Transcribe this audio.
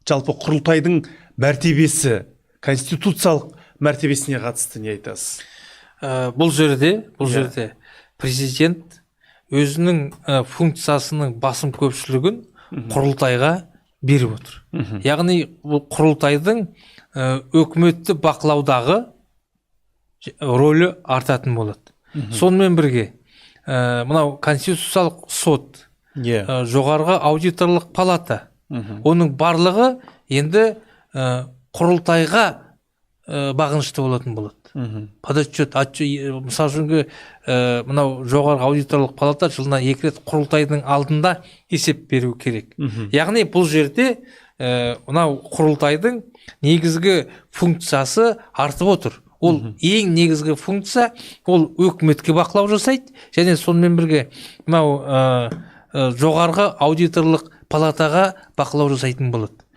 жалпы құрылтайдың мәртебесі, конституциялық мәртебесіне қатысты не айтасыз? Бұл жерде президент өзінің функциясының басым көпшілігін құрылтайға беріп отыр. Яғни бұл құрылтайдың өкіметті бақылаудағы рөлі артатын болады. Сонымен бірге мынау конституциялық сот, жоғарғы аудиторлық палата, оның барлығы енді құрылтайға бағынышты болатын болады. Подотчет, мысалы үшін мынау жоғарғы аудиторлық палата жылына 2 рет құрылтайдың алдында есеп беру керек. Яғни бұл жерде мынау құрылтайдың негізгі функциясы артып отыр. Ол ең негізгі функция, ол өкіметке бақылау жасайды, және сонымен бірге мынау жоғарғы аудиторлық палатаға бақылау жасайтын болады.